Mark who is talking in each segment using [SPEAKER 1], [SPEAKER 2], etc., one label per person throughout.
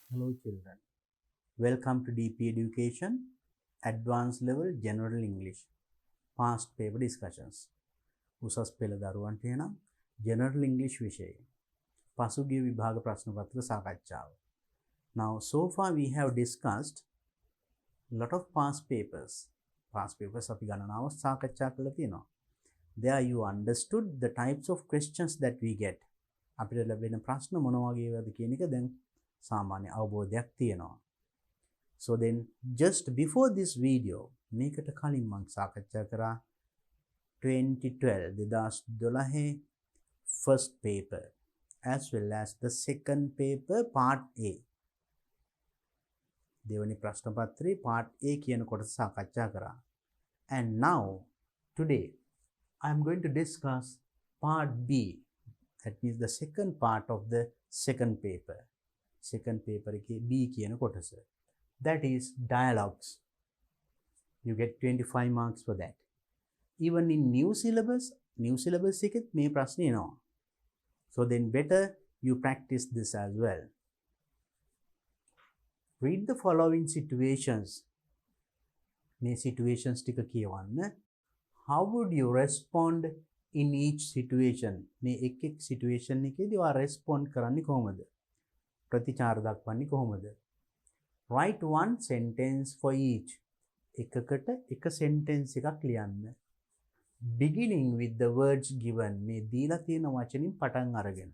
[SPEAKER 1] Hello children, welcome to DP Education, Advanced Level General English, Past Paper Discussions. උසස් පෙළ දරුවන්ට එනම් General English විෂය පසුගිය විභාග ප්‍රශ්න පත්‍ර සාකච්ඡාව. Now so far we have discussed lot of past papers. Past papers අපි ගණනාවක් සාකච්ඡා කරලා තියෙනවා. There you understood the types of questions that we get. අපිට ලැබෙන ප්‍රශ්න මොන වගේද කියන එක දැන් සාමාන්‍ය අවබෝධයක් තියෙනවා. So then just before this video මේකට කලින් මම සාකච්ඡා කරා 2012 first paper as well as the second paper part A. දෙවැනි ප්‍රශ්න පත්‍රයේ part A කියන කොටස සාකච්ඡා කරා. And now today I am going to discuss part B. That means the second part of the second paper. Second paper එකේ B කියන කොටස. That is dialogues. You get 25 marks for that. Even in new syllabus එකෙත් මේ ප්‍රශ්නේ එනවා. So then better you practice this as well. Read the following situations. මේ situations ටික කියවන්න. How would you respond in each situation? මේ එක් situation එකේදී ඔයා respond කරන්නේ කොහොමද? ප්‍රතිචාර දක්වන්නේ කොහොමද? Write one sentence for each. එකකට එක sentence එකක් ලියන්න. Beginning with the words given. මේ දීලා තියෙන වචනින් පටන් අරගෙන.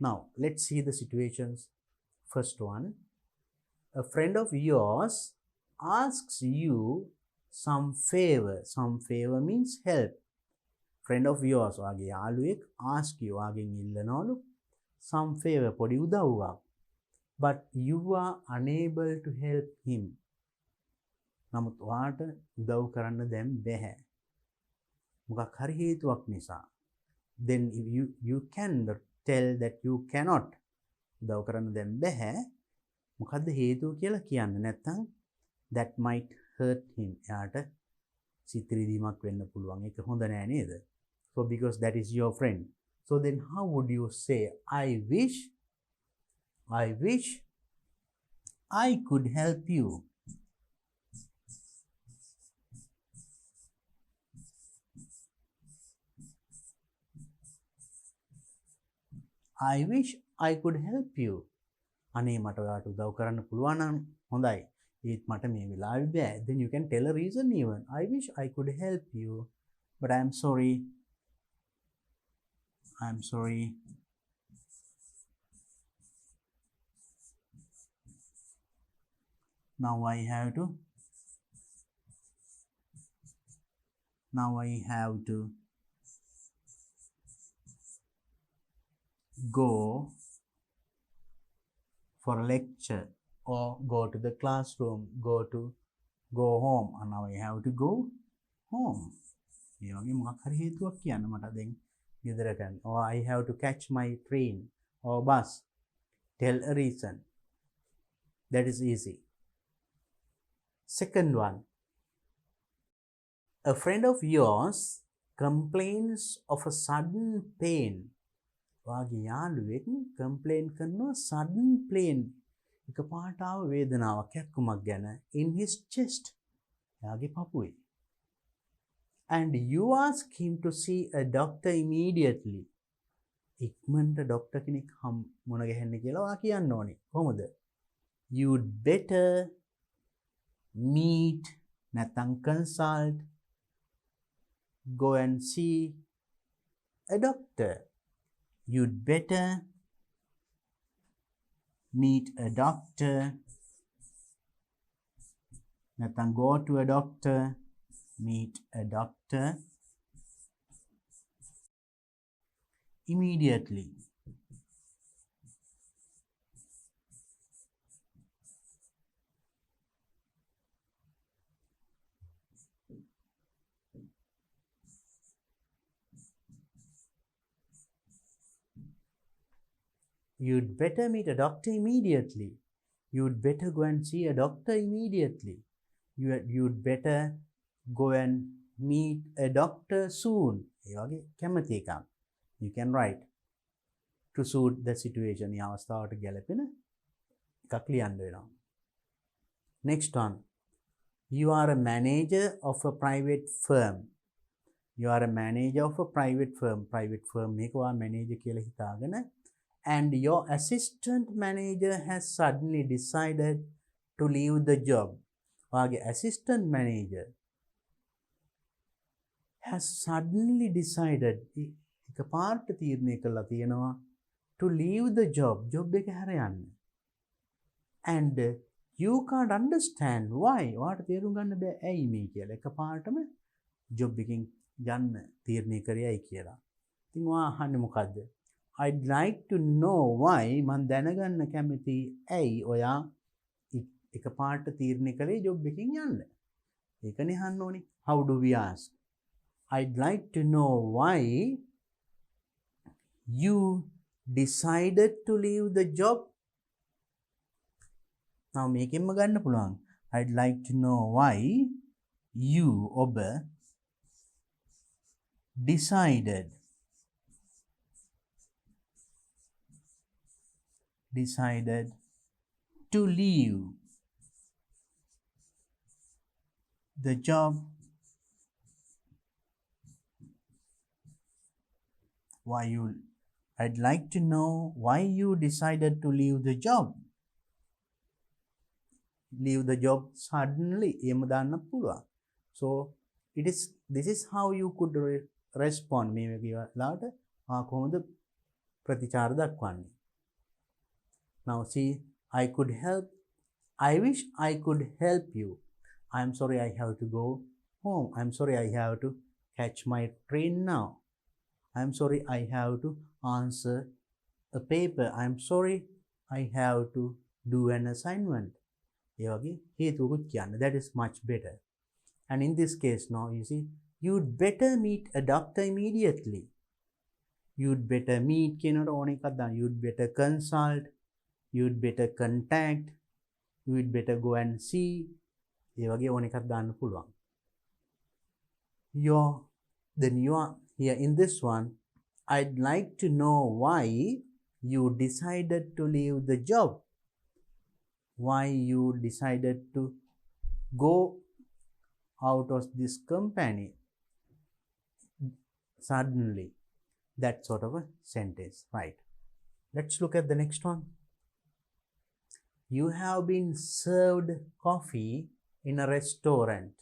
[SPEAKER 1] Now, let's see the situations. First one. A friend of yours asks you some favor. Some favor means help. Friend of yours, ඔයාගේ යාළුවෙක් ask you, ඔයාගෙන් ඉල්ලනවලු some favor, පොඩි උදව්වක්. But you are unable to help him. නමුත් ඔයාට උදව් කරන්න දැන් බැහැ. මොකක් හරි හේතුවක් නිසා. Then you can tell that you cannot. උදව් කරන්න දැන් බැහැ. මොකද්ද හේතුව කියලා කියන්න. නැත්නම් that might hurt him. එයාට සිතරිදීමක් වෙන්න පුළුවන්. ඒක හොඳ නෑ නේද? So because that is your friend. So then how would you say, I wish I could help you. I wish I could help you. අනේ මට ඔයාට උදව් කරන්න පුළුවන් නම් හොඳයි. ඒත් මට මේ වෙලාවෙ බෑ. Then you can tell a reason even. I wish I could help you, but I am sorry. Now I have to go for a lecture or go to the classroom, go home, and now I have to go home. මේ වගේ මොකක් හරි හේතුවක් කියන්න මට දැන් ගෙදරට යන්න. Or I have to catch my train or bus. Tell a reason. That is easy. Second one. A friend of yours complains of a sudden pain. ඔයාගේ යාළුවෙක් complain කරනවා sudden pain. එකපාරට ආව වේදනාවක් කැක්කුමක් ගැන in his chest. එයාගේ පපුවේ. And you ask him to see a doctor immediately. ඉක්මනට doctor කෙනෙක් මුණ ගැහෙන්න කියලා ඔයා කියන්න ඕනේ. කොහොමද? You'd better meet නැත්නම් consult, go and see a doctor. You'd better meet a doctor නැත්නම් go to a doctor, meet a doctor immediately. You'd better meet a doctor immediately. You'd better go and see a doctor immediately. You'd better go and meet a doctor soon. ඒ වගේ කැමති එකක්. You can write. to suit the situation. මේ අවස්ථාවට ගැලපෙන එකක් ලියන්න වෙනවා. Next one. You are a manager of a private firm. You are a manager of a private firm. Private firm එක ඔයා manager කියලා හිතාගෙන, and your assistant manager has suddenly decided to leave the job. ඔයාගේ assistant manager has suddenly decided, එකපාරට තීරණය කළා තියෙනවා, to leave the job එක හැර යන්න. And you can't understand why. ඔයාට තේරුම් ගන්න බෑ ඇයි මේ කියලා. එකපාරටම job එකකින් යන්න තීරණය කරේයි කියලා. ඉතින් ඔයා අහන්නේ මොකද්ද? I'd like to know why. මම දැනගන්න කැමති ඇයි ඔයා එකපාරට තීරණය කළේ job එකකින් යන්න. ඒකනේ අහන්න ඕනේ. How do we ask? I'd like to know why you decided to leave the job. Now මේකෙන්ම ගන්න පුළුවන්. I'd like to know why you ඔබ decided to leave the job. I'd like to know why you decided to leave the job. Leave the job suddenly. එහෙම දාන්න පුළුවන්. So this is how you could respond. මේ වගේ ලාට කොහොමද ප්‍රතිචාර දක්වන්නේ. Now see, I wish I could help you. I'm sorry I have to go home. I'm sorry I have to catch my train now. I'm sorry I have to answer a paper. I'm sorry I have to do an assignment. ඒ වගේ හේතුවකුත් කියන්න. That is much better. And in this case now, you see, you'd better meet a doctor immediately. You'd better meet කියනකොට ඕන එකක් දාන්න. You'd better consult. You'd better contact. You'd better go and see. ඒ වගේ ඕන එකක් දාන්න පුළුවන්. Then you are here in this one. I'd like to know why you decided to leave the job. Why you decided to go out of this company suddenly. That sort of a sentence, right? Let's look at the next one. You have been served coffee in a restaurant,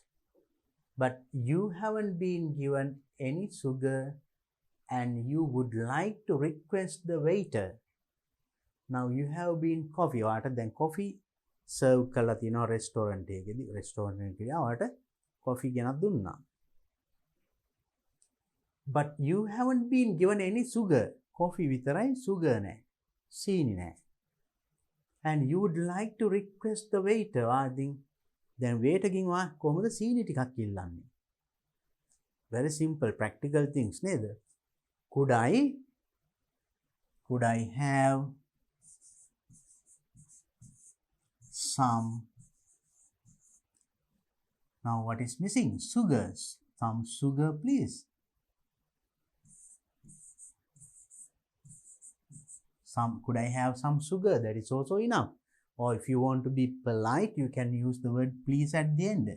[SPEAKER 1] but you haven't been given any sugar and you would like to request the waiter. Now you have been coffee. ඔයාට දැන් coffee serve කරලා තියෙනවා restaurant එකේදී. restaurant එකේදී ඔයාට coffee ගෙනත් දුන්නා. But you haven't been given any sugar. Coffee විතරයි, sugar නැහැ. සීනි නැහැ. And you would like to request the waiter. දැන් waiter ගෙන් ඔයා කොහොමද සීනි ටිකක් ඉල්ලන්නේ? Very simple practical things නේද? Could I have some, now what is missing? Sugars. Some sugar please. Could I have some sugar? That is also enough. Or if you want to be polite, you can use the word please at the end.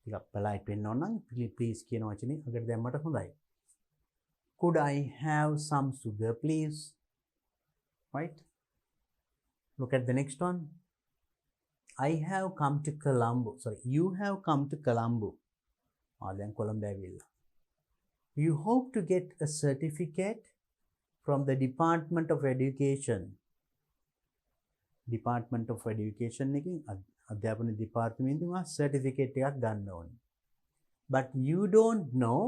[SPEAKER 1] ටිකක් polite වෙන්න ඕන නම් please කියන වචනේ අගට දැම්මට හොඳයි. Could I have some sugar please? Right? Look at the next one. I have come to Colombo. Sorry, you have come to Colombo. දැන් කොළඹ ඇවිල්ලා. You hope to get a certificate from the Department of Education. Department of Education එකකින් අධ්‍යාපන දෙපාර්තමේන්තුවේ certificate එකක් ගන්න ඕනේ. But you don't know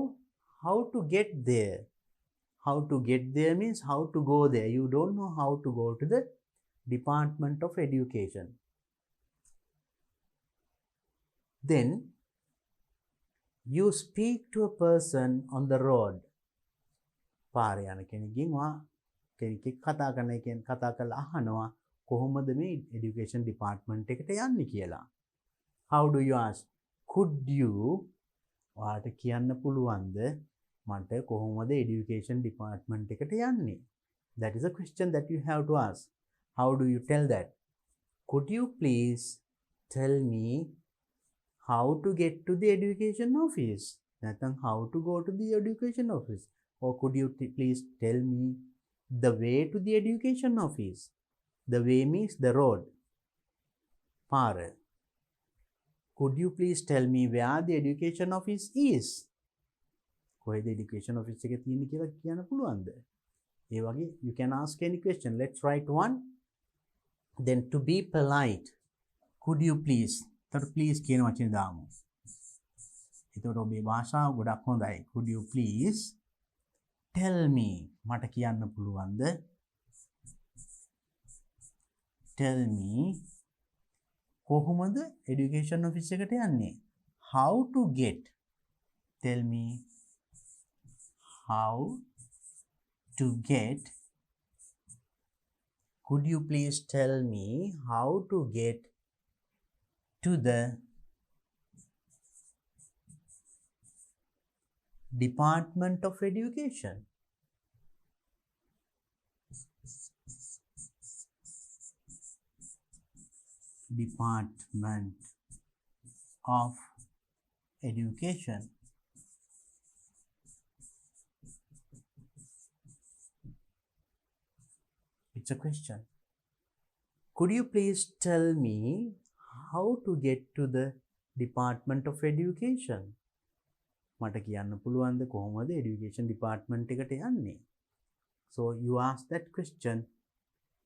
[SPEAKER 1] how to get there. How to get there means how to go there. You don't know how to go to the Department of Education. Then you speak to a person on the road. පාරේ යන කෙනෙක්ගෙන් කෙනෙක් කතා කරන එකෙන් කතා කරලා අහනවා කොහොමද මේ education department එකට යන්නේ කියලා. How do you ask? Could you ඔයාට කියන්න පුළුවන්ද මට කොහොමද education department එකට යන්නේ? That is a question that you have to ask. How do you tell that? Could you please tell me how to get to the education office? නැත්නම් how to go to the education office? Or could you please tell me the way to the education office? The way means the road. පාර. Could you please tell me where the education office is? කොහෙද education office එක තියෙන්නේ කියලා කියන්න පුළුවන්ද? ඒ වගේ you can ask any question. Let's write one. Then to be polite, could you please? එතකොට please කියන වචනේ දාමු. එතකොට ඔබේ භාෂාව ගොඩක් හොඳයි. Could you please tell me? මට කියන්න පුළුවන්ද? Tell me කොහොමද education office එකට යන්නේ? How to get? Tell me how to get. Could you please tell me how to get to the Department of Education? Department of Education. It's a question. Could you please tell me how to get to the Department of Education? මට කියන්න පුළුවන්ද කොහොමද education department එකට යන්නේ? So you ask that question,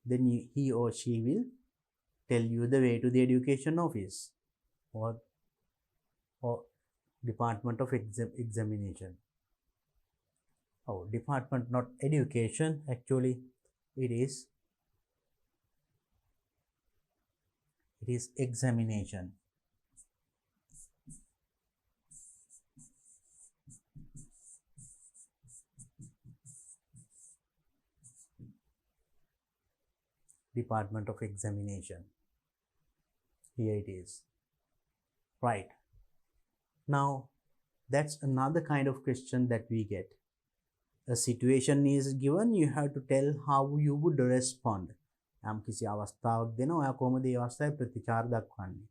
[SPEAKER 1] then he or she will tell you the way to the education office or Department of Examination. Oh, department, not education. Actually, it is examination. Department of Examination. Here it is. Right. Now, that's another kind of question that we get. A situation is given, you have to tell how you would respond. යම් කිසි අවස්ථාවක් දෙනවා, ඔයා කොහොමද ඒ අවස්ථාවේ ප්‍රතිචාර දක්වන්නේ?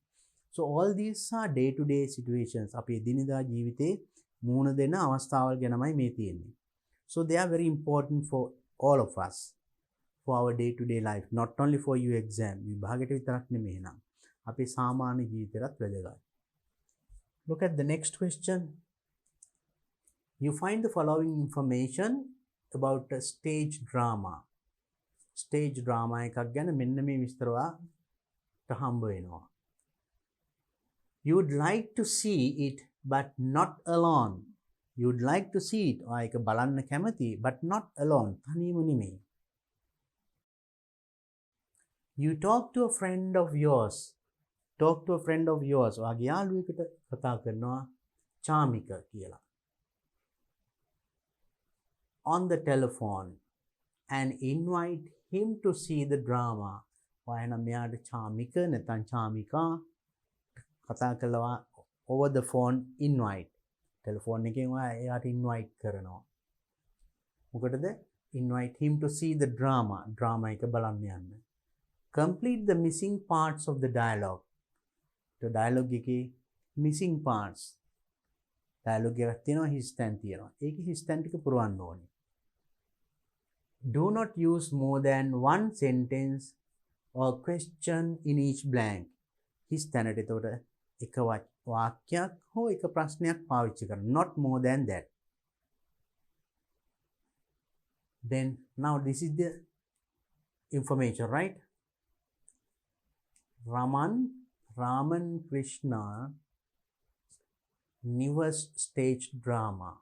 [SPEAKER 1] So all these are day to day situations. අපේ දිනදා ජීවිතේ මුහුණ දෙන අවස්ථාවල් ගැනමයි මේ තියෙන්නේ. So they are very important for all of us, for our day to day life, not only for your exam. විභාගෙට විතරක් නෙමෙයි නං. අපේ සාමාන්‍ය ජීවිතේටත් වැදගත්. Look at the next question. You find the following information about a stage drama. Stage drama එකක් ගැන මෙන්න මේ විස්තර ඔයාට හම්බ වෙනවා. You would like to see it but not alone. You would like to see it. ඔයා ඒක බලන්න කැමති but not alone. තනියම නෙමෙයි. You talk to a friend of yours. Talk to a friend of yours. ඔයාගේ යාළුවෙකුට කතා කරනවා චාමික කියලා. On the telephone and invite him to see the drama. ඔයා නම් මෙයාට චාමික නැත්නම් චාමිකා කතා කළා over the phone invite. telephone එකෙන් ඔයා එයාට invite කරනවා. මොකටද? Invite him to see the drama. drama එක බලන්න යන්න. Complete the missing parts of the dialogue. The dialogue එකේ missing parts. dialogue එකක් තියෙනවා his stand තියෙනවා. ඒකේ his stand ටික පුරවන්න ඕනේ. Do not use more than one sentence or question in each blank. His stand එතකොට එක වාක්‍යයක් හෝ එක ප්‍රශ්නයක් පාවිච්චි කරන්න. Not more than that. Then now this is the information, right? Raman Krishna newest stage drama.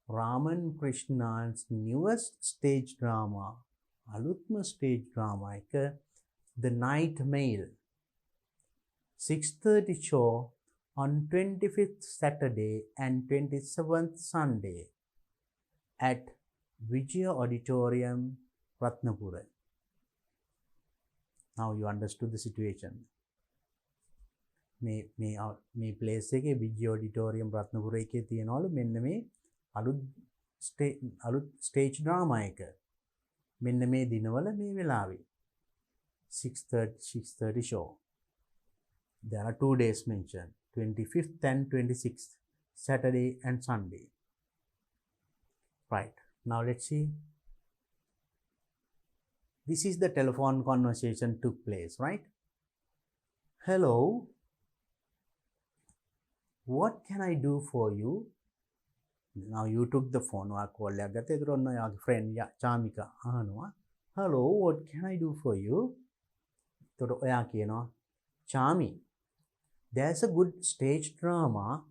[SPEAKER 1] Raman Krishna's newest stage drama, අලුත්ම stage drama එක The Night Mail, 6:30 show on 25th Saturday and 27th Sunday at Vijaya Auditorium, Ratnapura. Now you understood the situation. මේ place එකේ විජය auditorium Ratnapura එකේ තියෙනවලු මෙන්න මේ අලුත් stage drama එක. මෙන්න මේ දිනවල මේ වෙලාවේ 6:30 show. There are 2 days mentioned, 25th and 26th, Saturday and Sunday. Right, now let's see. This is the telephone conversation took place, right? Hello, what can I do for you? Now you took the phone. call එකකට එතකොට යාගේ friend චාමිකා අහනවා, hello, what can I do for you? එතකොට ඔයා කියනවා, Chami, there's a good stage drama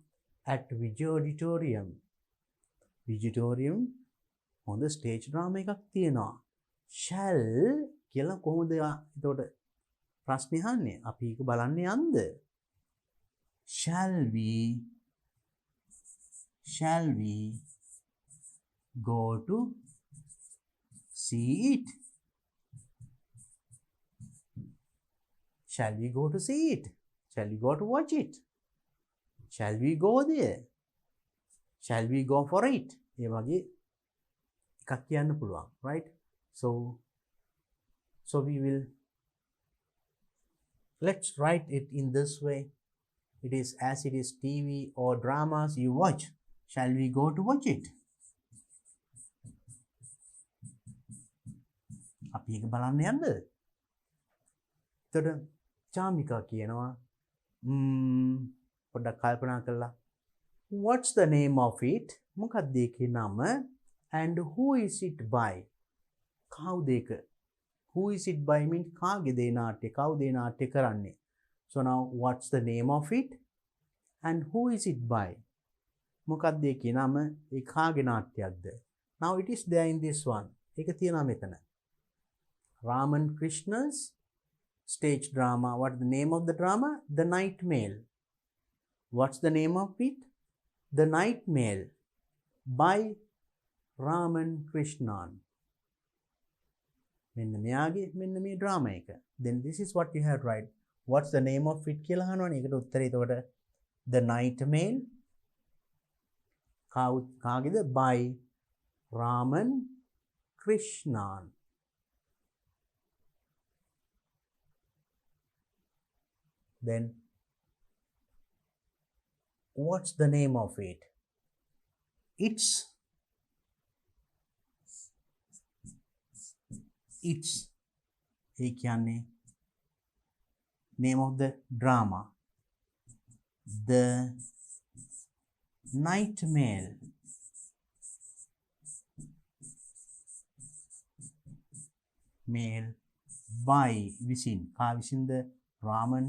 [SPEAKER 1] at Vijay Auditorium. Vigitorium හොඳ stage drama එකක් තියෙනවා. shall කියලා කොහොමද එතකොට ප්‍රශ්නේ අහන්නේ? අපි ඒක බලන්න යන්ද? shall we go to see it? Shall we go to see it? Shall we go to watch it? Shall we go there? Shall we go for it? ඒ වගේ එකක් කියන්න පුළුවන්, right? So we will, let's write it in this way. It is as it is TV or dramas you watch. Shall we go to watch it? අපි ඒක බලන්න යන්නද? එතකොට චාමිකා කියනවා පොඩ්ඩක් කල්පනා කරලා, what's the name of it? මොකක්ද ඒකේ නම? And who is it by? කවුද ඒක? Who is it by means කාගේද ඒ නාට්‍ය? කවුද ඒ නාට්‍ය කරන්නේ? So now what's the name of it? And who is it by? මොකක්ද ඒකේ නම? ඒ කාගේ නාට්‍යයක්ද? Now it is there in this one. ඒක තියෙනවා මෙතන. Raman Krishna's stage drama. What's the name of the drama? The Night Mail. What's the name of it? The Night Mail by Raman Krishnan. මෙන්න මේ drama එක. Then this is what you have to write. What's the name of it කියලා අහනවනේ. ඒකට උත්තරේ එතකොට The Night Mail කාගේද? By Raman Krishnan. Then what's the name of it? It's ඒ කියන්නේ name of the drama. The Night Mail by විසින් කා විසින්ද? Raman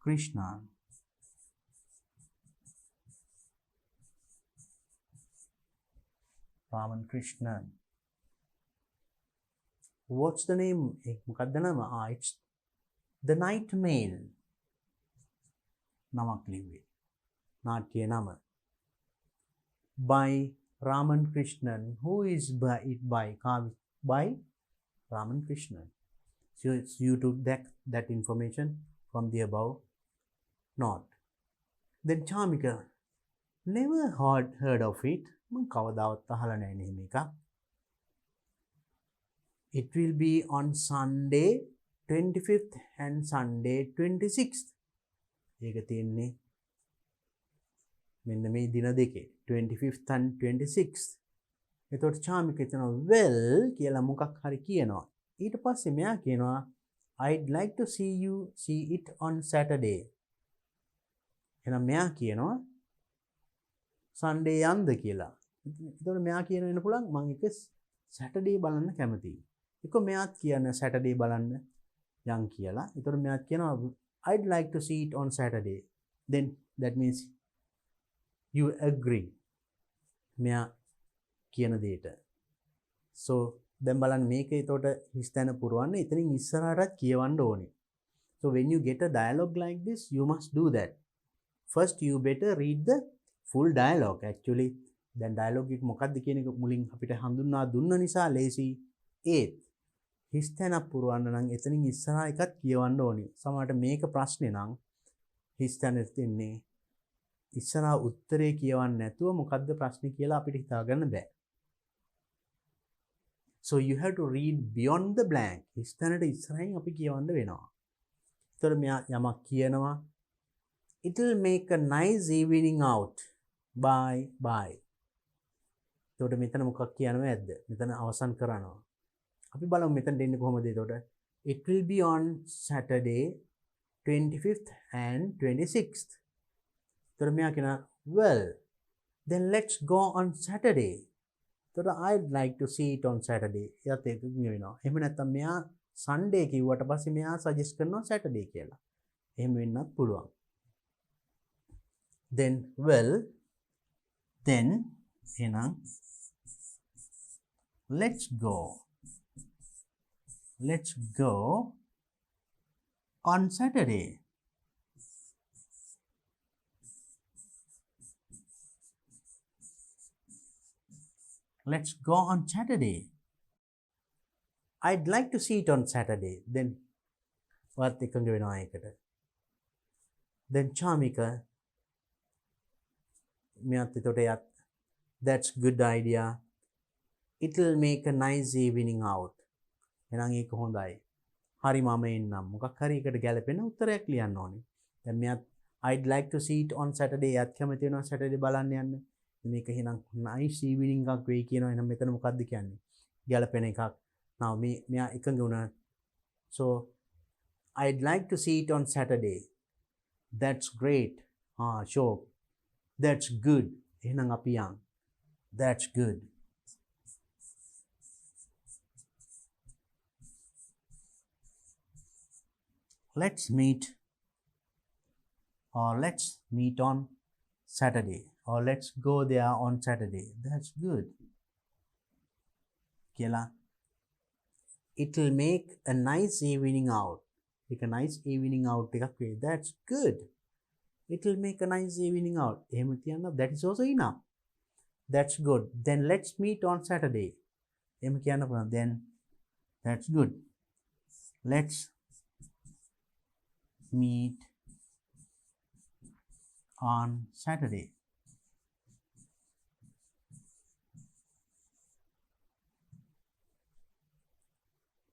[SPEAKER 1] Krishnan. Raman Krishnan. What's the name? මොකක්ද නම? It's The Night Mail. නමක් ලිව්වේ. නාට්‍ය නම. By Raman Krishnan. Who is by it by? By Raman Krishnan. So you took that information from the above note. Then Chamika, never heard of it. මම කවදාවත් අහලා නැහැ නේ මේක. It will be on Sunday 25th and Sunday 26th. ඒක තියෙන්නේ මෙන්න මේ දින දෙකේ 25th and 26th. එතකොට චාමික හිතනවා well කියලා මොකක් හරි කියනවා. ඊට පස්සේ මෙයා කියනවා I'd like to see it on Saturday. එහෙනම් මෙයා කියනවා Sunday යන්ද කියලා. එතකොට මෙයා කියන වෙන පුළුවන් මම එක Saturday බලන්න කැමතියි. ඒක මෙයාත් කියන Saturday බලන්න යන් කියලා. එතකොට මෙයාත් කියනවා I'd like to see it on Saturday. Then that means you agree. මෙයා කියන දෙයට. So දැන් බලන්න මේක එතකොට හිස්තැන පුරවන්න එතනින් ඉස්සරහටත් කියවන්න ඕනේ. So when you get a dialogue like this, you must do that. First you better read the full dialogue. Actually දැන් dialogue එක මොකක්ද කියන එක මුලින් අපිට හඳුන්වා දුන්න නිසා ලේසි. ඒත් හිස් තැනක් පුරවන්න නම් එතනින් ඉස්සරහා එකක් කියවන්න ඕනි. සමහරට මේක ප්‍රශ්නේ නම් හිස් තැනෙත් ඉන්නේ ඉස්සරහා උත්තරේ කියවන්න නැතුව මොකද්ද ප්‍රශ්නේ කියලා අපිට හිතාගන්න බෑ. So you have to read beyond the blank. හිස් තැනට ඉස්සරහින් අපි කියවන්න වෙනවා. ඒතර මෙයා යමක් කියනවා it will make a nice evening out. Bye bye. එතකොට මෙතන මොකක් කියනව ඇද්ද? මෙතන අවසන් කරනවා. අපි බලමු මෙතන දෙන්නේ කොහොමද එතකොට. It will be on Saturday 25th and 26th. එතකොට මෙයා කියනවා well then let's go on Saturday. එතකොට I'd like to see it on Saturday. එයාත් ඒක කියනවා. එහෙම නැත්නම් මෙයා Sunday කිව්වට පස්සේ මෙයා suggest කරනවා Saturday කියලා. එහෙම වෙන්නත් පුළුවන්. Then well then එහෙනම් let's go on Saturday. Let's go on Saturday. I'd like to see it on Saturday. Then what එකඟ වෙනවා ඒකට. Then Chamika මෙයාත් එතකොට යත් that's good idea. It will make a nice evening out. එහෙනම් ඒක හොඳයි. හරි මම එන්නම්. මොකක් හරි එකට ගැලපෙන උත්තරයක් ලියන්න ඕනේ. දැන් මෙයාත් I'd like to see it on Saturday. යත් කැමති වෙනවා Saturday බලන්න යන්න. මේක එහෙනම් nice evening එකක් වෙයි කියනවා. එහෙනම් මෙතන මොකද්ද කියන්නේ? ගැලපෙන එකක්. now මෙයා එකඟ වුණා. So I'd like to see it on Saturday. That's great. Sure. That's good. එහෙනම් අපි යන්. That's good. Let's meet on Saturday, or let's go there on Saturday. That's good. Kela. It will make a nice evening out. Make a nice evening out. That's good. It will make a nice evening out. That is also enough. That's good. Then let's meet on Saturday. Then that's good. Let's meet on Saturday.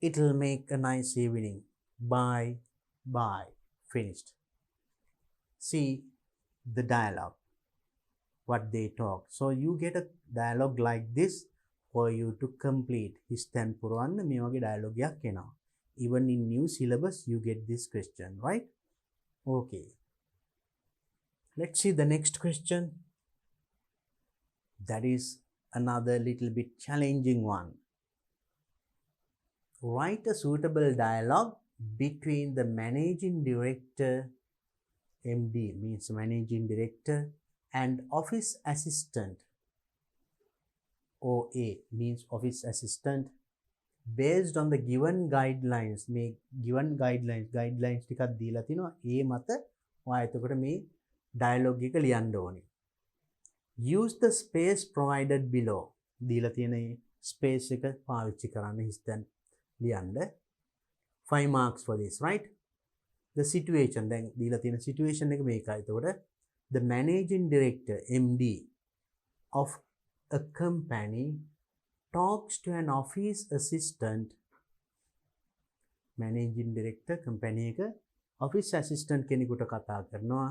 [SPEAKER 1] It will make a nice evening. Bye bye. Finished. See the dialogue, what they talk. So you get a dialogue like this for you to complete. Histan පුරවන්න මේ වගේ dialogue එකක් එනවා. Even in new syllabus you get this question, right? Okay. Let's see the next question. That is another little bit challenging one. Write a suitable dialogue between the managing director, MD means managing director, and office assistant. OA means office assistant. Based on the given guidelines, මේ given guidelines ටිකක් දීලා තිනවා. ඒ මත ඔයා එතකොට මේ dialogue එක ලියන්න ඕනේ. Use the space provided below. දීලා තියෙන මේ space එක පාවිච්චි කරන්න හිස්තැන් ලියන්න. 5 marks for this, right? The situation, දැන් දීලා තියෙන situation එක මේකයි. එතකොට the managing director, MD of a company talks to an office assistant. Managing director company එක office assistant කෙනෙකුට කතා කරනවා.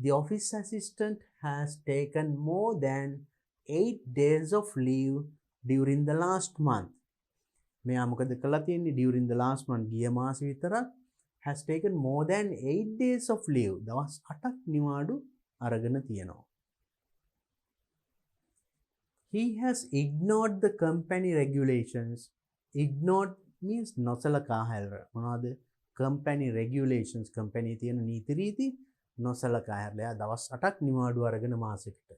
[SPEAKER 1] The office assistant has taken more than 8 days of leave during the last month. මෙයා මොකද කළා තියෙන්නේ during the last month ගිය මාසෙ විතරක් has taken more than 8 days of leave. දවස් 8ක් නිවාඩු අරගෙන තියෙනවා. He has ignored the company regulations. Ignored means නොසලකා හැර. මොනවද? company regulations, company තියෙන නීති රීති නොසලකා හැරලා දවස් 8ක් නිවාඩු අරගෙන මාසෙකට.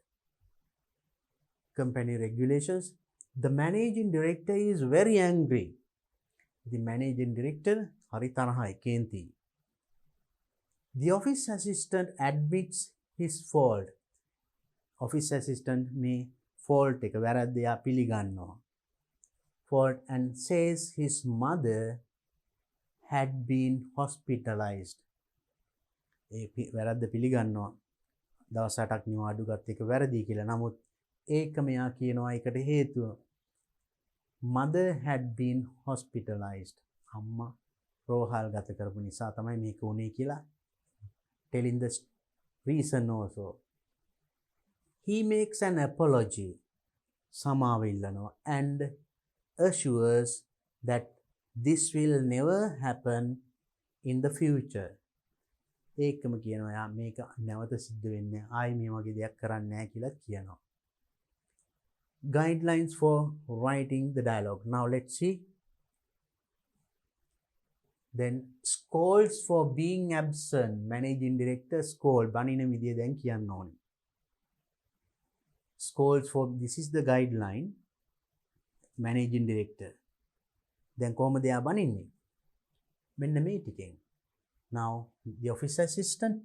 [SPEAKER 1] Company regulations. The managing director is very angry. The managing director hari තරහයි කේන්ති. The office assistant admits his fault. Office assistant මේ fault එක වැරද්ද එයා පිළිගන්නවා. fault and says his mother had been hospitalized. වැරද්ද පිළිගන්නවා. දවස් 8ක් නිවාඩු ගත්ත එක වැරදි කියලා. නමුත් ඒක මෙයා කියනවා ඒකට හේතුව mother had been hospitalized. අම්මා රෝහල් ගත කරපු නිසා තමයි මේක උනේ කියලා telling the reason also. He makes an apology. සමාව ඉල්ලනවා and assures that this will never happen in the future. ඒකම කියනවා යා මේක නැවත සිද්ධ වෙන්නේ ආයි මේ වගේ දෙයක් කරන්නේ නැහැ කියලා කියනවා. Guidelines for writing the dialogue. Now let's see. Then scolds for being absent. Managing director scold. බනින විදිය දැන් කියන්න ඕනේ. Scolds for, this is the guideline. Managing director. දැන් කොහොමද එයා බනින්නේ? මෙන්න මේ ටිකෙන්. Now the office assistant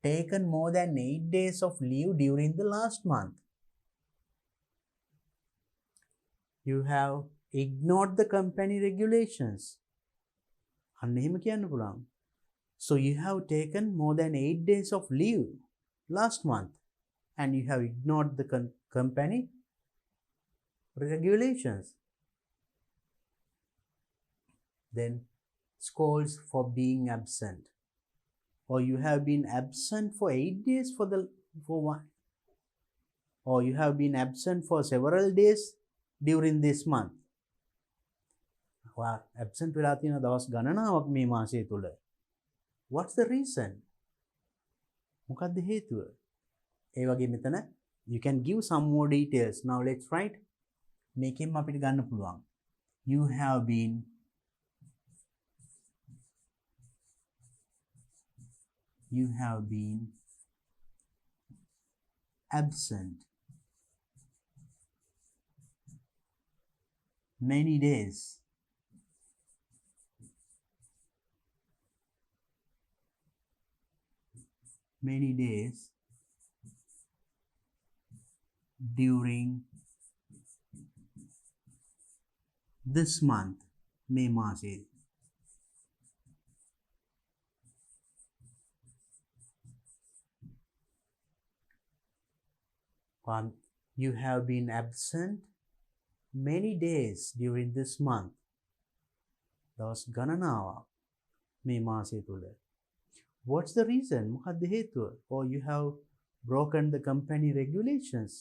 [SPEAKER 1] taken more than 8 days of leave during the last month. You have ignored the company regulations. අන්න එහෙම කියන්න පුළුවන්. So you have taken more than 8 days of leave last month and you have ignored the company regulations. Then scolds for being absent, or you have been absent for 8 days for one, or you have been absent for several days during this month. Absent වෙලා තියෙන දවස් ගණනාවක් මේ මාසය තුල. What's the reason? මොකක්ද හේතුව? ඒ වගේ මෙතන you can give some more details. Now let's write. මේකෙන් අපිට ගන්න පුළුවන්. You have been absent many days during this month, May මාසයේ. You have been absent many days during this month. දවස් ගණනාවක් මේ මාසය තුල. What's the reason? මොකක්ද හේතුව? Or you have broken the company regulations.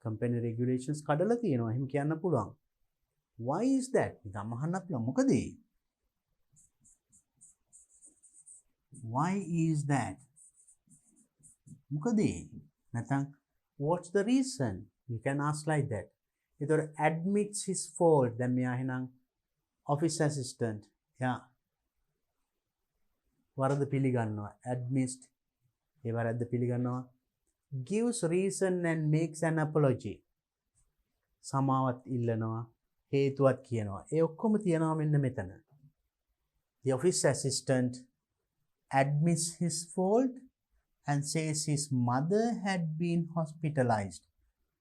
[SPEAKER 1] company regulations කඩලා තියෙනවා. එහෙම කියන්න පුළුවන්. Why is that? නිකම්ම අහන්න පුළුවන්. මොකද? Why is that? මොකද? නැත්නම් what's the reason? You can ask like that. ඒතර admits his fault. දැන් මෙයා එහෙනම් office assistant. වරද පිළිගන්නවා. admits ඒ වරද්ද පිළිගන්නවා. gives reason and makes an apology. සමාවත් ඉල්ලනවා. හේතුවක් කියනවා. ඒ ඔක්කොම තියනවා මෙන්න මෙතන. The office assistant admits his fault and says his mother had been hospitalized.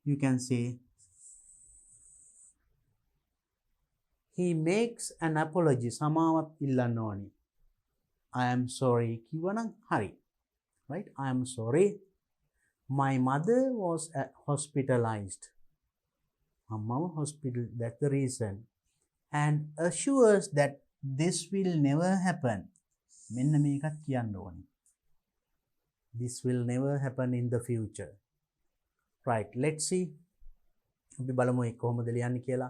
[SPEAKER 1] You can say he makes an apology. සමාවත් ඉල්ලන්න ඕනි. I am sorry. කිව්වනම් හරි. Right? I am sorry. My mother was hospitalized. අම්මව hospital. That's the reason. And assures that this will never happen. මෙන්න මේකත් කියන්න ඕනි. This will never happen in the future. Right. Let's see. අපි බලමු ඒක කොහොමද ලියන්නේ කියලා.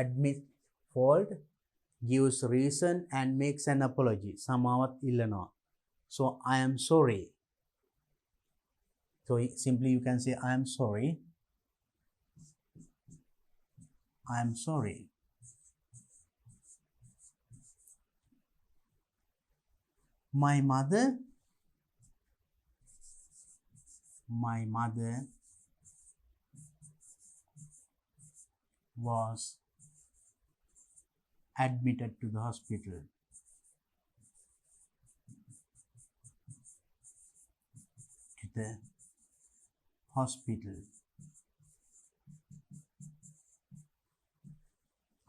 [SPEAKER 1] Admit fault, gives reason and makes an apology. සමාවත් ඉල්ලනවා. So I am sorry. So simply you can say I am sorry. I am sorry. My mother was admitted to the hospital.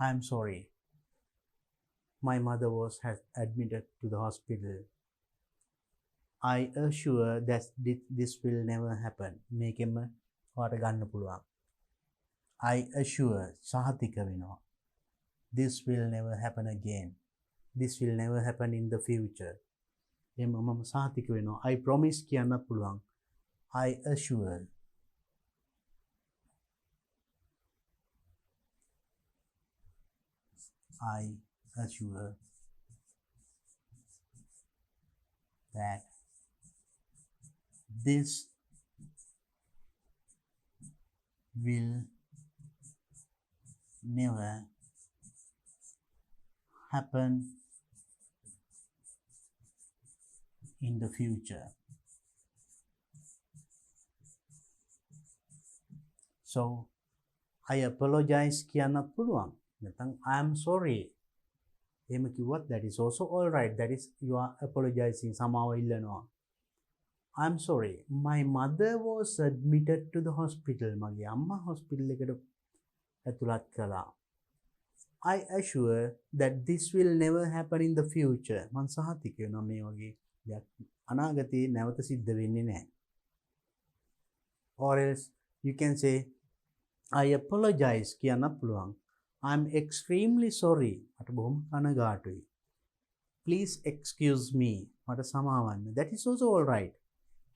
[SPEAKER 1] I'm sorry, my mother was admitted to the hospital. I assure that this will never happen. මේකෙම ඔයාට ගන්න පුළුවන්. I assure සහතික වෙනවා. This will never happen again. This will never happen in the future. එහෙම මම සහතික වෙනවා. I promise කියන්න පුළුවන්. I assure. I assure that this will never happen in the future. So I apologize කියන්නත් පුළුවන්. නැත්නම් I am sorry. එහෙම කිව්වත් that is also all right. That is you are apologizing. සමාව ඉල්ලනවා. I am sorry. My mother was admitted to the hospital. මගේ අම්මා hospital එකට ඇතුළත් කළා. I assure that this will never happen in the future. මං සහතික වෙනවා මේ වගේ දෙයක් අනාගතේ නැවත සිද්ධ වෙන්නේ නැහැ. Or else you can say I apologize කියන්නත් පුළුවන්. I'm extremely sorry. මට බොහොම කනගාටුයි. Please excuse me. මට සමාවන්න. That is also all right.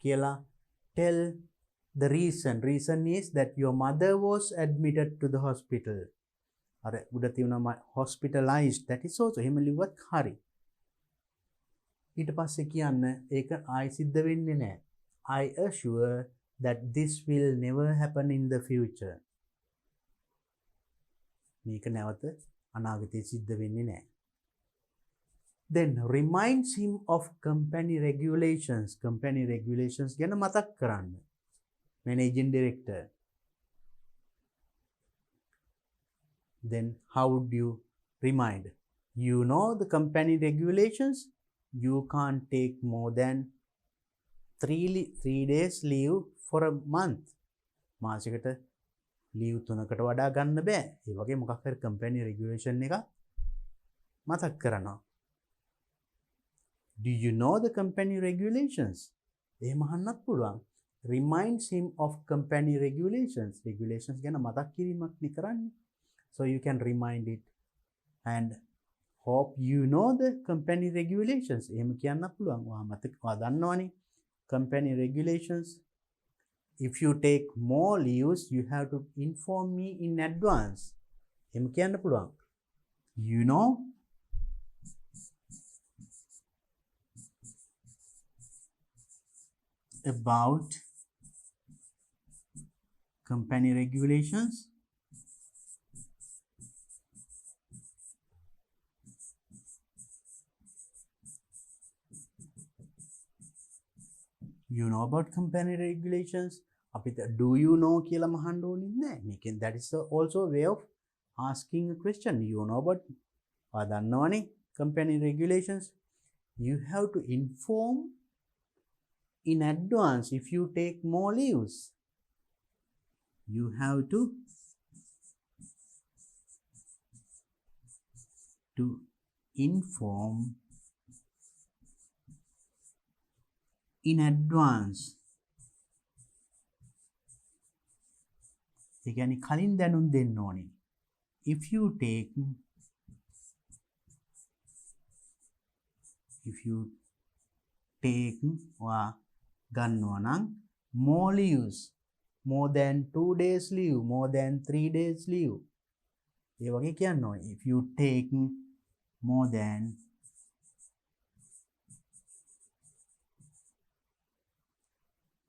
[SPEAKER 1] කියලා tell the reason. Reason is that your mother was admitted to the hospital. අර උඩ තියුණා hospitalized. That is also එහෙම ලිව්වත් හරි. ඊට පස්සේ කියන්න ඒක ආයි සිද්ධ වෙන්නේ නැහැ. I assure that this will never happen in the future. මේක නැවත අනාගතේ සිද්ධ වෙන්නේ නැහැ. Then reminds him of company regulations. Company regulations ගැන මතක් කරන්න. Managing director. Then how would you remind? You know the company regulations. You can't take more than 3 days leave for a month. මාසෙකට leave 3කට වඩා ගන්න බෑ. ඒ වගේ මොකක් හරි company regulation එක මතක් කරනවා. Do you know the company regulations? එහෙම අහන්නත් පුළුවන්. Reminds him of company regulations. Regulations ගැන මතක් කිරීමක් නේ කරන්නේ. So you can remind it and hope you know the company regulations. එහෙම කියන්නත් පුළුවන්. ඔයා දන්නවනේ company regulations. If you take more leaves, you have to inform me in advance. එහෙම කියන්න පුළුවන්. You know about company regulations. You know about company regulations. අපිට do you know කියලා මහන්න ඕනේ නැහැ. මේකෙන් that is also a way of asking a question. You know about ඔයා දන්නවනේ company regulations. You have to inform in advance if you take more leaves. You have to inform in advance. ඒ කියන්නේ කලින් දැනුම් දෙන්න ඕනේ. If you take ඔයා ගන්නවා නම් more leaves, more than 2 days leave, more than 3 days leave. ඒ වගේ කියන්න ඕනේ. If you take more than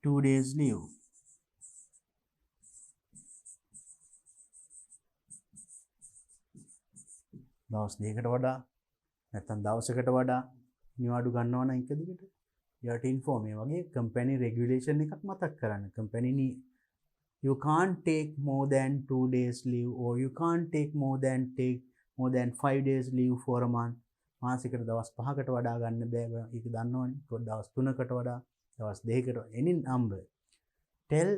[SPEAKER 1] 2 days leave. දවස් දෙකකට වඩා නැත්නම් දවසකට වඩා නිවාඩු ගන්නවා නම් එක දිගට you have to inform. මේ වගේ company regulation එකක් මතක් කරන්න. company you can't take more than 2 days leave or you can't take more than 5 days leave for a month. මාසෙකට දවස් 5කට වඩා ගන්න බෑ. ඒක දන්නවනේ. දවස් 3කට වඩා දවස් 2කට any number. Tell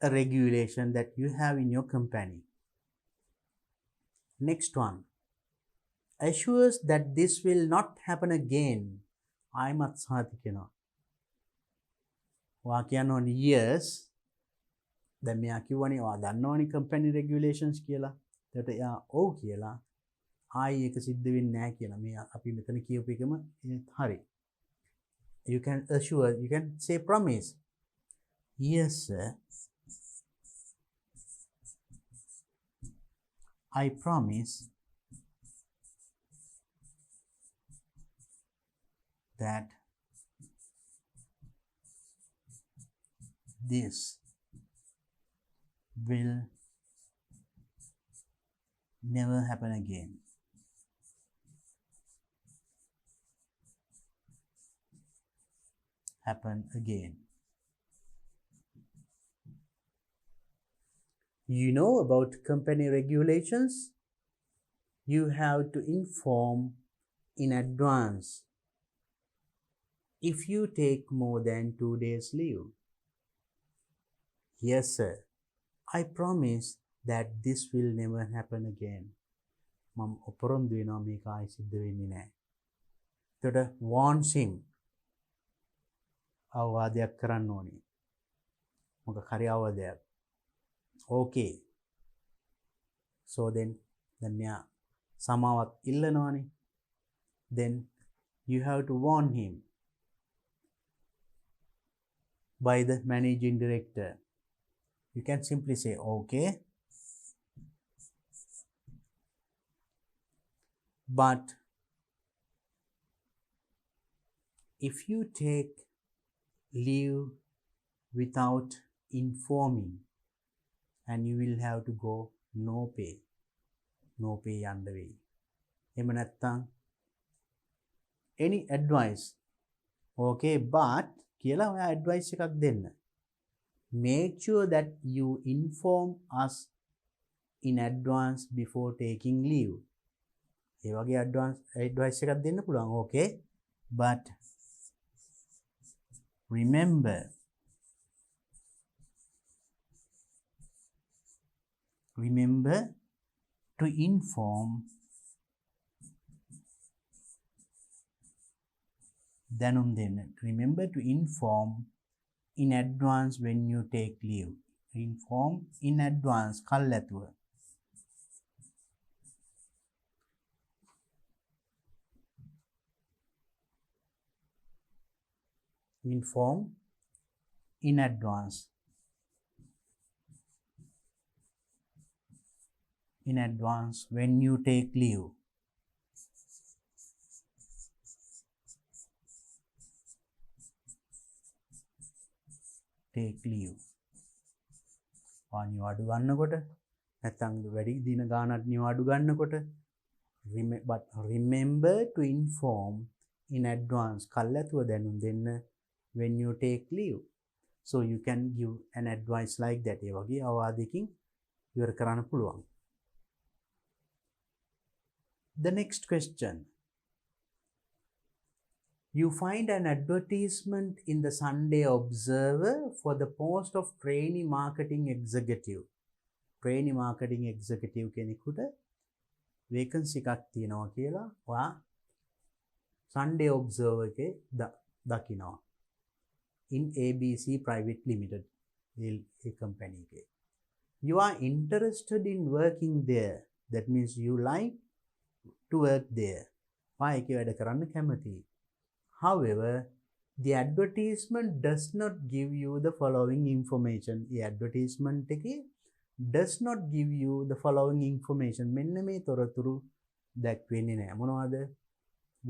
[SPEAKER 1] a regulation that you have in your company. Next one, assures that this will not happen again. ආයිමත් සහතික වෙනවා. ඔයා කියන්න ඕනේ yes. දැන් මෙයා කිව්වනේ ඔයා දන්නවනේ company regulations කියලා. ඒකට එයා ඔව් කියලා ආයි ඒක සිද්ධ වෙන්නේ නැහැ කියලා. මේ අපි මෙතන කියපු එකම හරි. You can assure, you can say promise. Yes sir, I promise that this will never happen again. Happen again. You know about company regulations? You have to inform in advance if you take more than 2 days leave. Yes sir, I promise that this will never happen again. මම උපරොන්දු වෙනවා මේක ආයි සිද්ධ වෙන්නේ නැහැ. එතකොට warns him. අවවාදයක් කරන්න ඕනේ. මොකක් හරි අවවාදයක්. Okay. So then මෙයා සමාවත් ඉල්ලනවානේ. Then you have to warn him by the managing director. You can simply say okay, but if you take leave without informing, and you will have to go no pay යන්න වෙයි. එහෙම නැත්නම් any advice, okay, but කියලා ඔයා advice එකක් දෙන්න. Make sure that you inform us in advance before taking leave. ඒ වගේ advice එකක් දෙන්න පුළුවන්. Okay, but remember to inform දැනුම් දෙන්න. Remember to inform in advance when you take leave. Inform in advance කල්ැතුව. Inform in advance. In advance when you take leave. Take leave. නිවාඩු ගන්නකොට නැත්නම් වැඩි දින ගානක් නිවාඩු ගන්නකොට but remember to inform in advance කල්ැතුව දැනුම් දෙන්න when you take leave. So you can give an advice like that. ඒ වගේ අවවාදයකින් ඉවර කරන්න පුළුවන්. The next question. You find an advertisement in the Sunday Observer for the post of trainee marketing executive. Trainee marketing executive කෙනෙකුට vacancy එකක් තියෙනවා කියලා ඔයා Sunday Observer එකේ දකිනවා. In ABC Private Limited a company එකේ. You are interested in working there. That means you like to work there. ඔයා ඒකේ වැඩ කරන්න කැමතියි. However, the advertisement does not give you the following information. The advertisement does not give you the following information. මෙන්න මේ තොරතුරු දැක්වෙන්නේ නැහැ. මොනවද?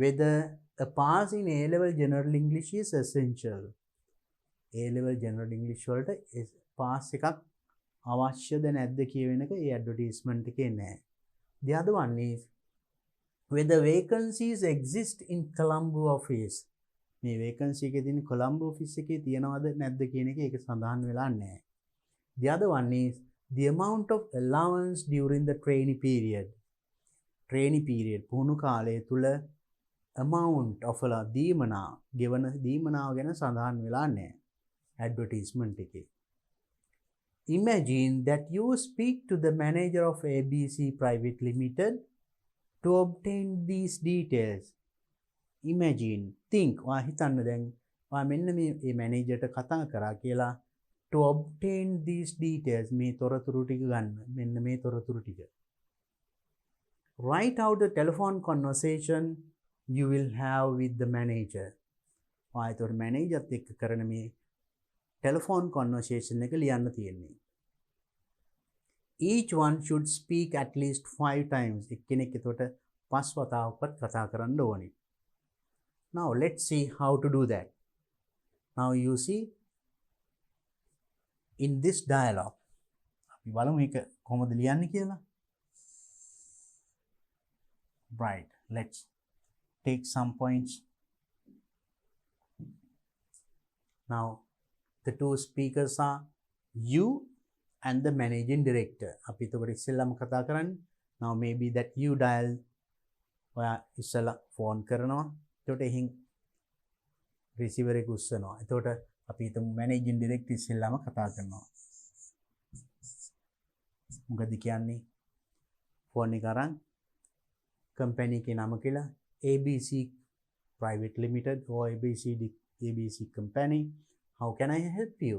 [SPEAKER 1] Whether a pass in A-level General English is essential. A-level General English වලට pass එකක් අවශ්‍යද නැද්ද කියන එක ඒ advertisement එකේ නැහැ. The other one is whether vacancies exist in Colombo office. මේ vacancy එකේ තියෙන Colombo office එකේ තියනවද නැද්ද කියන එක ඒක සඳහන් වෙලා නැහැ. The other one is the amount of allowance during the trainee period. Trainee period පුහුණු කාලය තුල amount of දීමනාව ගැන සඳහන් වෙලා නැහැ advertisement එකේ. Imagine that you speak to the manager of ABC Private Limited to obtain these details. Imagine, think, ඔයා හිතන්න දැන් ඔයා මෙන්න මේ මැනේජර්ට කතා කරා කියලා to obtain these details මේ තොරතුරු ටික ගන්න. මෙන්න මේ තොරතුරු ටික. Write out the telephone conversation you will have with the manager. ඔයා ඒතකොට මැනේජර්ත් එක්ක කරන මේ telephone conversation එක ලියන්න තියෙන්නේ. Each one should speak at least 5 times. එක්කෙනෙක් එතකොට 5 වතාවක්වත් කතා කරන්න ඕනේ. Now let's see how to do that. Now you see in this dialogue. අපි බලමු මේක කොහොමද ලියන්නේ කියලා. Right, let's take some points. Now the two speakers are you and the managing director. අපි එතකොට ඉස්සෙල්ලාම කතා කරන්නේ. Now maybe that you dial ඔයා ඉස්සෙල්ලා ෆෝන් කරනවා. එතකොට එහෙන් රිසීවර් එක උස්සනවා. එතකොට අපි හිතමු මැනේජින් ඩිරෙක්ටර් ඉස්සෙල්ලාම කතා කරනවා. මොකද කියන්නේ? ෆෝන් එක අරන් කම්පැනි එකේ නම කියලා ABC Private Limited or ABC Company. How can I help you?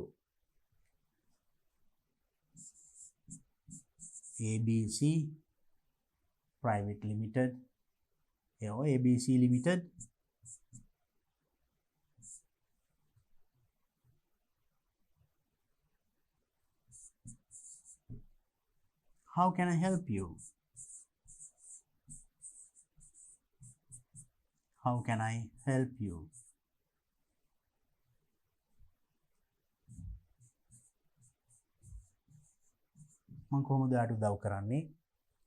[SPEAKER 1] ABC Private Limited or ABC Limited. How can I help you? How can I help you? මම කොහොමද ඔයාලට උදව් කරන්නේ?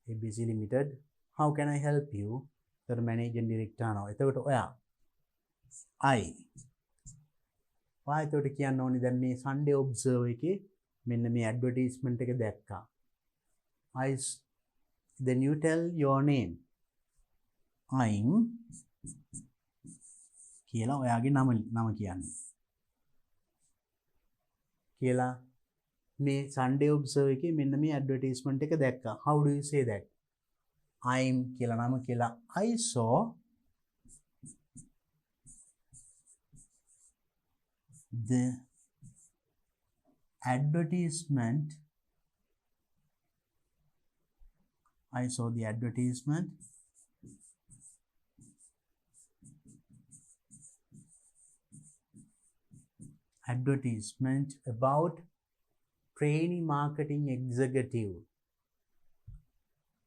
[SPEAKER 1] ABC Limited. How can I help you? the managing director අහනවා. එතකොට ඔයා ඔයා එතකොට කියන්න ඕනේ දැන් මේ Sunday Observer එකේ මෙන්න මේ ඇඩ්වර්ටයිස්මන්ට් එක දැක්කා. Then you tell your name. I'm කියලා ඔයාගේ නම කියන්න. කියලා මේ Sunday Observer එකේ මෙන්න මේ ඇඩ්වර්ටයිස්මන්ට් එක දැක්කා. How do you say that? I'm කියලා නම කියලා I saw the advertisement. I saw the advertisement about trainee marketing executive.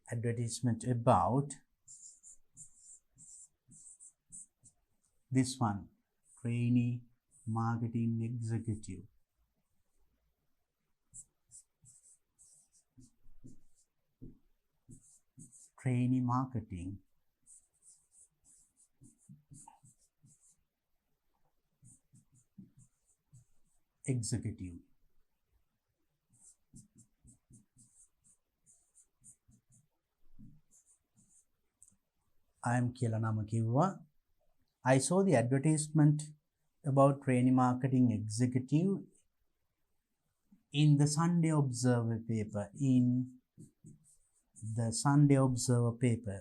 [SPEAKER 1] Advertisement about this one, trainee marketing executive. Trainee marketing executive. I am කියලා නම කිව්වා. I saw the advertisement about trainee marketing executive in the Sunday Observer paper. In the Sunday Observer paper.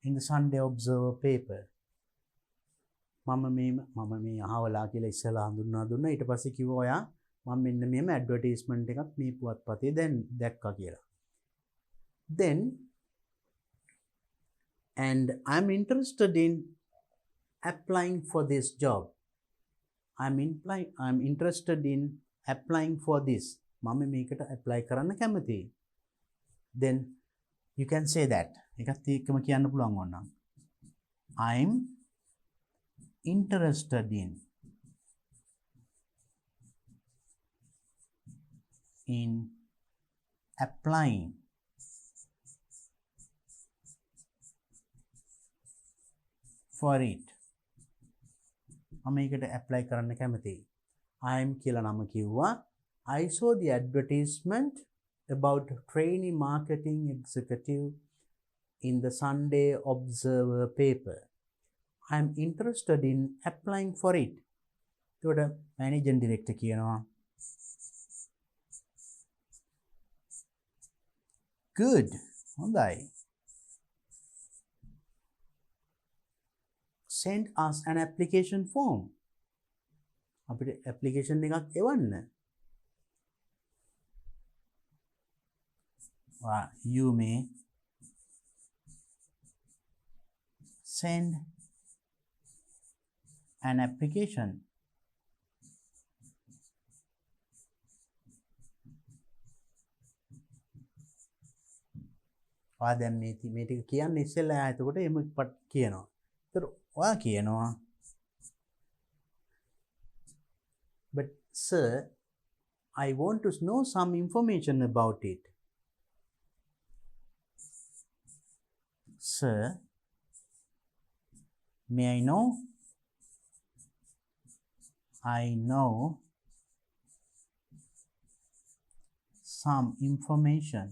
[SPEAKER 1] In the Sunday Observer paper. මම මේ අහවලා කියලා ඉස්සලා හඳුන්වා දුන්නා. ඊට පස්සේ කිව්වා ඔයා මම මෙන්න මෙහෙම ඇඩ්වර්ටයිස්මන්ට් එකක් මේ පුවත්පතේ දැන් දැක්කා කියලා. Then and I'm interested in applying for this job. I'm interested in applying for this. මම මේකට apply කරන්න කැමතියි. Then you can say that. ඒකත් එක්කම කියන්න පුළුවන් වුණා. I'm interested in applying for it. මම මේකට apply කරන්න කැමතියි. I'm කියලා නම කිව්වා. I saw the advertisement about trainee marketing executive in the Sunday Observer paper. I am interested in applying for it. එතකොට මැනේජර් ඩිරෙක්ටර් කියනවා good හොඳයි. Send us an application form. අපිට application එකක් එවන්න. You may send an application. දැන් මේ ටික කියන්නේ ඉස්සෙල්ලා එතකොට එහෙම කියනවා. ඒතර ඔයා කියනවා but sir I want to know some information about it. Sir, may I know? I know some information.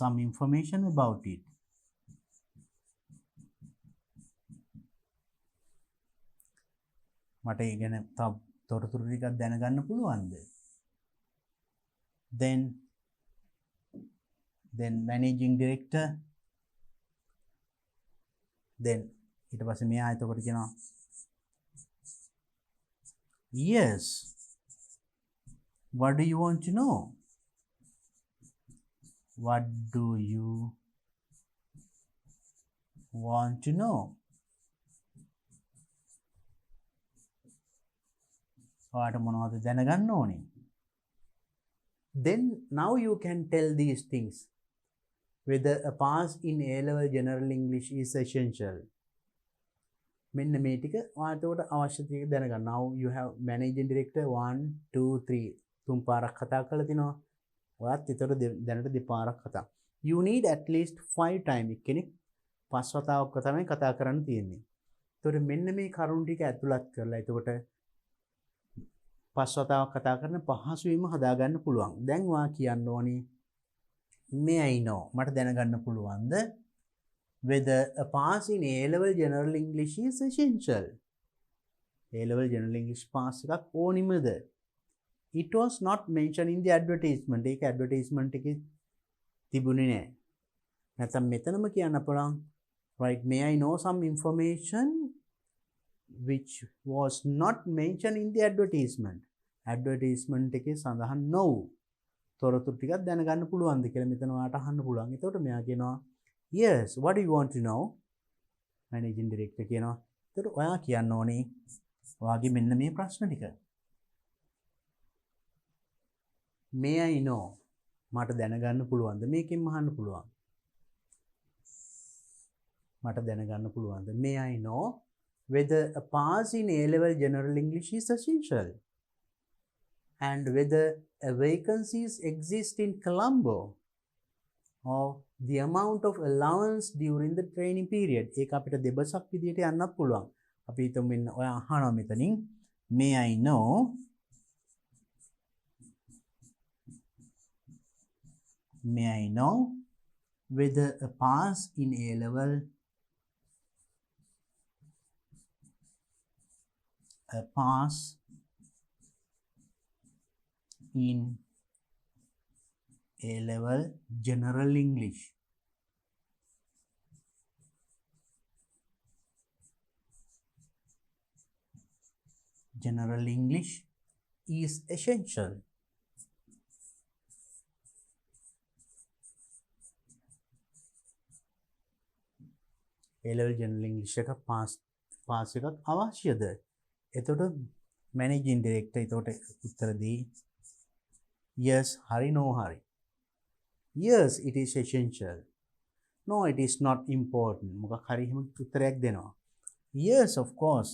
[SPEAKER 1] Some information about it. මට ඒ ගැන තව තොරතුරු ටිකක් දැනගන්න පුළුවන්ද? Then managing director. Then ඊට පස්සේ මෙයා එතකොට කියනවා yes. What do you want to know? What do you want to know? ඔයාට මොනවද දැනගන්න ඕනේ? Then now you can tell these things. Whether a pass in A-level general English is essential. මෙන්න මේ ටික ඔයාට අවශ්‍ය ටික දැනගන්න. Now you have managing director 1 2 3 තුන් පාරක් කතා කරලා තිනවා. ඔයාත් ඊතර දැනට දෙපාරක් කතා. You need at least 5 time එක්කෙනෙක් පස් වතාවක් තමයි කතා කරන්න තියෙන්නේ. ඒතකොට මෙන්න මේ කරුණු ටික ඇතුළත් කරලා එතකොට පස් වතාවක් කතා කරන පහසුවීම හදාගන්න පුළුවන්. දැන් ඔයා කියන්න ඕනි may I know මට දැනගන්න පුළුවන්ද whether a pass in A-level general English is essential. A-level general English pass එකක් ඕනිමද? It was not mentioned in the advertisement. ඒක advertisement එකේ තිබුණේ නැහැ. නැත්නම් මෙතනම කියන්න පුළුවන් right may I know some information which was not mentioned in the advertisement. Advertisement එකේ සඳහන් නොවු තොරතුරු ටිකක් දැනගන්න පුළුවන්ද කියලා මෙතන ඔයාලට අහන්න පුළුවන්. එතකොට මෙයා කියනවා yes, what do you want to know? Managing director කියනවා. එතකොට ඔයා කියන්න ඕනේ ඔයාගේ මෙන්න මේ ප්‍රශ්න ටික. May I know මට දැනගන්න පුළුවන්ද? මේකෙන් අහන්න පුළුවන්. මට දැනගන්න පුළුවන්ද? May I know whether a pass in A-level general English is essential and whether a vacancies exist in Colombo or the amount of allowance during the training period. ඒක අපිට දෙබසක් විදියට යන්නත් පුළුවන්. අපි හිතමු මෙන්න ඔයා අහනවා මෙතනින් may I know whether a pass in A-level in A-level general English is essential. A-level general English එක පාස් එකක් අවශ්‍යද? එතකොට managing director එතකොට උත්තර දෙයි yes hari no hari. Yes, it is essential. No, it is not important. මොකක් හරි එහෙම උත්තරයක් දෙනවා. Yes, of course.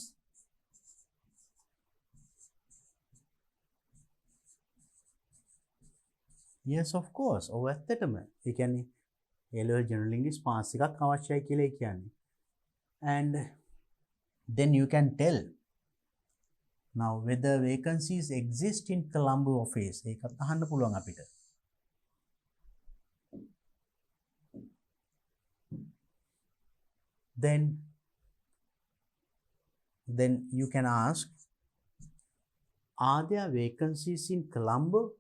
[SPEAKER 1] Yes, of course. ඔව් ඇත්තටම. ඒ කියන්නේ A-level general English pass එකක් අවශ්‍යයි කියලා ඒ කියන්නේ. And then you can tell now whether vacancies exist in Colombo office ඒකත් අහන්න පුළුවන් අපිට. then you can ask, are there vacancies in Colombo?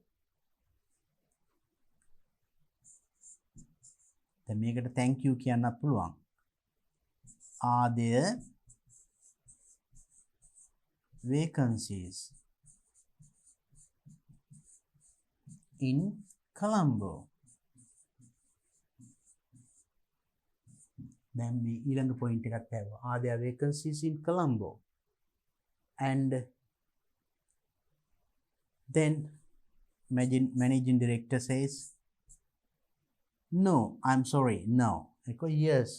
[SPEAKER 1] then මේකට thank you කියන්නත් පුළුවන්. Are there vacancies in Colombo? then මේ ඊළඟ point එකක් ඇහුවා. Are there vacancies in Colombo? and then managing director says, no, I'm sorry, no. එක්ක yes.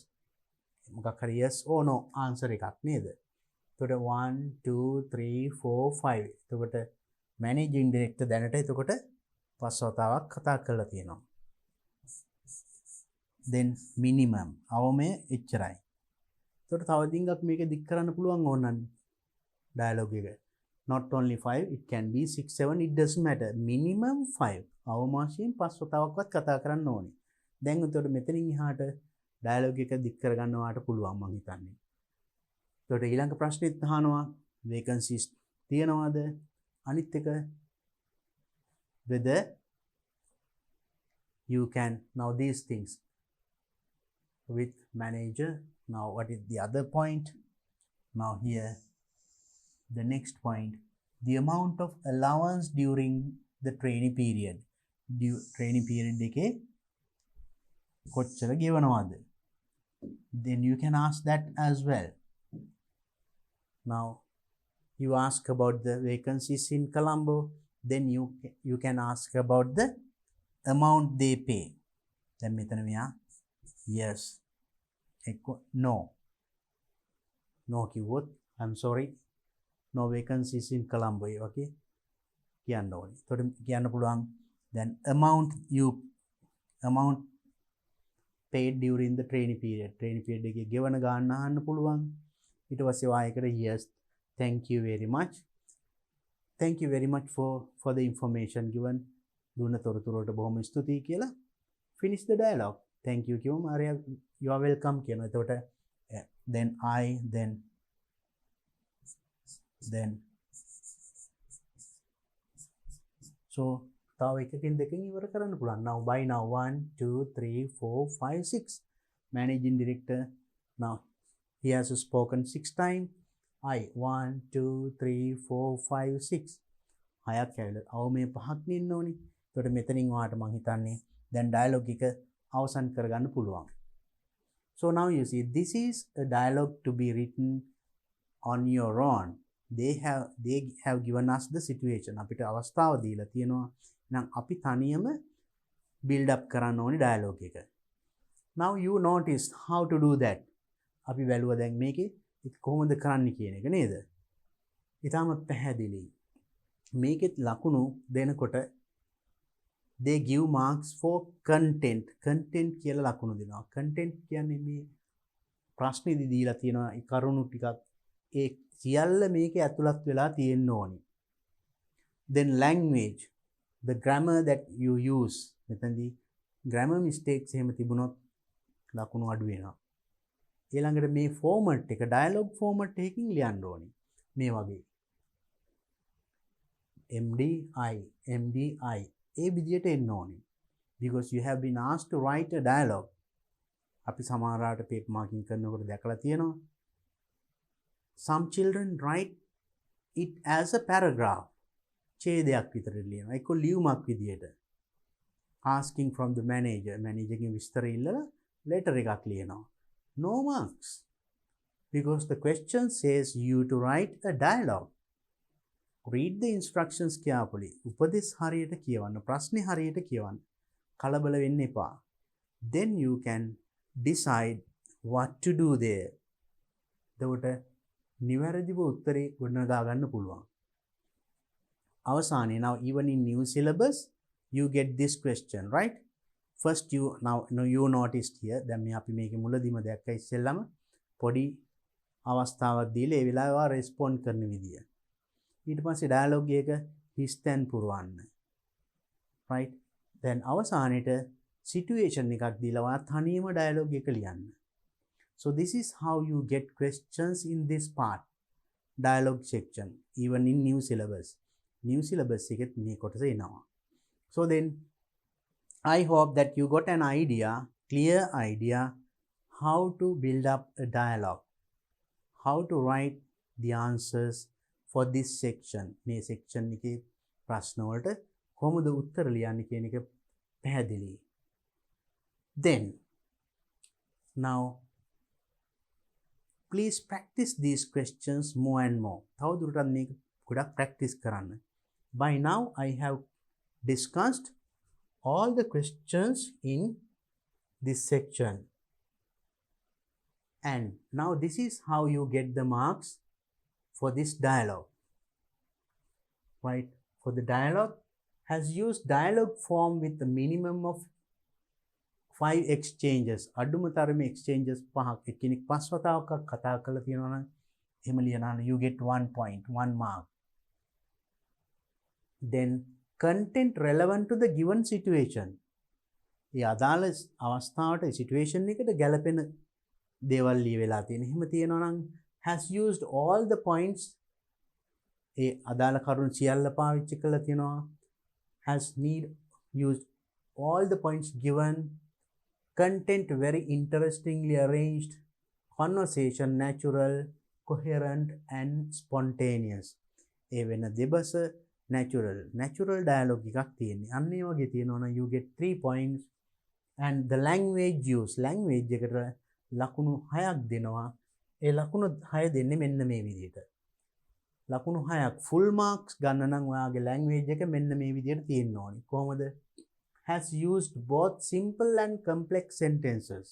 [SPEAKER 1] මොකක් හරි yes or no answer එකක් නේද? එතකොට 1 2 3 4 5. එතකොට managing director දැනට එතකොට පස්වතාවක් කතා කරලා තියෙනවා. then minimum අවමය එච්චරයි. එතකොට තව ඩිංගක් මේක දික් කරන්න පුළුවන් ඕනනම් dialogue එක. not only 5, it can be 6 7, it doesn't matter. minimum 5 අවමාශයෙන් පස්වතාවක්වත් කතා කරන්න ඕනේ. දැන් එතකොට මෙතනින් එහාට dialogue එක දික් කරගන්නවාට පුළුවන් මං හිතන්නේ. එතකොට ඊළඟ ප්‍රශ්නෙත් අහනවා vacancies තියනවාද? අනිත් එක whether you can now these things with manager. Now what is the other point? Now here the next point, the amount of allowance during the training period. training period එකේ කොච්චර ගෙවනවද? then you can ask that as well. now you ask about the vacancies in Colombo, then you can ask about the amount they pay. then මෙතන මෙයා yes no කිව්වොත් I'm sorry, no vacancies in Colombo okay කියන්න ඕනේ. එතකොට කියන්න පුළුවන් then amount paid during the training period එකේ ගෙවන ගාන්න අහන්න පුළුවන්. ඊට පස්සේ වායකට yes, thank you very much for the information given. දුන්න තොරතුරට බොහොම ස්තුතියි කියලා finish the dialogue. thank you කිව්වම ආරයා you are welcome කියනවා. එතකොට then I then so තව එකකින් දෙකකින් ඉවර කරන්න පුළුවන්. now by now 1 2 3 4 5 6 managing director now he has spoken 6 times. I 1 2 3 4 5 6 හයක් ඇවිල්ලා අවමේ පහක් නෙන්න ඕනි. එතකොට මෙතනින් ඔයාලට මම හිතන්නේ දැන් dialogue එක අවසන් කරගන්න පුළුවන්. so now you see this is a dialogue to be written on your own. they have given us the situation. අපිට අවස්ථාව දීලා තියෙනවා. නම් අපි තනියම build up කරන්න ඕනේ dialogue එක. now you notice how to do that. අපි බැලුවා දැන් මේකේ කොහොමද කරන්න කියන එක නේද? ඊටමත් පැහැදිලි. මේකෙත් ලකුණු දෙනකොට they give marks for content කියලා ලකුණු දෙනවා. content කියන්නේ මේ ප්‍රශ්නේදී දීලා තියෙනවා ඒ කරුණු ටිකක් ඒ සියල්ල මේකේ ඇතුළත් වෙලා තියෙන්න ඕනි. then language, the grammar that you use. මෙතනදී grammar mistakes එහෙම තිබුණොත් ලකුණු අඩු වෙනවා. ඊළඟට මේ format එක dialogue format එකකින් ලියන්න ඕනි. මේ වගේ MDI ඒ විදියට එන්න ඕනි. because you have been asked to write a dialogue. අපි සමහරවිට paper marking කරනකොට දැකලා තියෙනවා. some children write it as a paragraph. ඡේදයක් විතර ලියනවා. ඒක ලියුමක් විදියට. asking from the manager ගෙන් විස්තර ඉල්ලලා letter එකක් ලියනවා. no marks because the question says you to write a dialogue. read the instructions carefully. උපදෙස් හරියට කියවන්න. ප්‍රශ්නේ හරියට කියවන්න. කලබල වෙන්න එපා. then you can decide what to do there. එතකොට නිවැරදිව උත්තරේ ගොඩනගා ගන්න පුළුවන්. අවසානයේ now even in new syllabus you get this question, right? first you noticed here දැන් මේ අපි මේකේ මුලදීම දැක්ක ඉස්සෙල්ලම පොඩි අවස්ථාවක් දීලා ඒ වෙලාවේ respond කරන විදිය. ඊට පස්සේ dialogue එක හිස් තැන් පුරවන්න. right? then අවසානයේට situation එකක් දීලා ඔයා තනියම dialogue එක ලියන්න. so this is how you get questions in this part, dialogue section, even in new syllabus. new syllabus එකෙත් මේ කොටස එනවා. so then I hope that you got an idea, clear idea how to build up a dialogue, how to write the answers for this section. මේ section එකේ ප්‍රශ්න වලට කොහොමද උත්තර ලියන්නේ කියන එක පැහැදිලි. then now please practice these questions more and more. තවදුරටත් මේක ගොඩක් practice කරන්න. by now I have discussed all the questions in this section, and now this is how you get the marks for this dialogue. right? for the dialogue has used dialogue form with the minimum of 5 exchanges. අඩුම තරමේ exchanges 5ක්. එක්කෙනෙක් 5 වතාවක් කතා කරලා තියෙනවා නම් එහෙම ලියනවා නම් you get 1 point, 1 mark. then content relevant to the given situation. ඒ අදාළ අවස්ථාවට situation එකට ගැලපෙන දේවල් ලියවිලා තියෙන. එහෙම තියෙනවා නම් has used all the points. ඒ අදාළ කරුණු සියල්ල පාවිච්චි කරලා තියෙනවා. has used all the points given. content very interestingly arranged. conversation natural, coherent and spontaneous. ඒ වෙන දෙබස natural dialogue එකක් තියෙන්නේ. අන්න ඒ වගේ තියෙනවා නම් you get 3 points. and the language එකට ලකුණු 6ක් දෙනවා. ඒ ලකුණු 6 දෙන්නේ මෙන්න මේ විදිහට. ලකුණු 6ක් full marks ගන්න නම් ඔයාගේ language එක මෙන්න මේ විදිහට තියෙන්න ඕනේ. කොහොමද? has used both simple and complex sentences.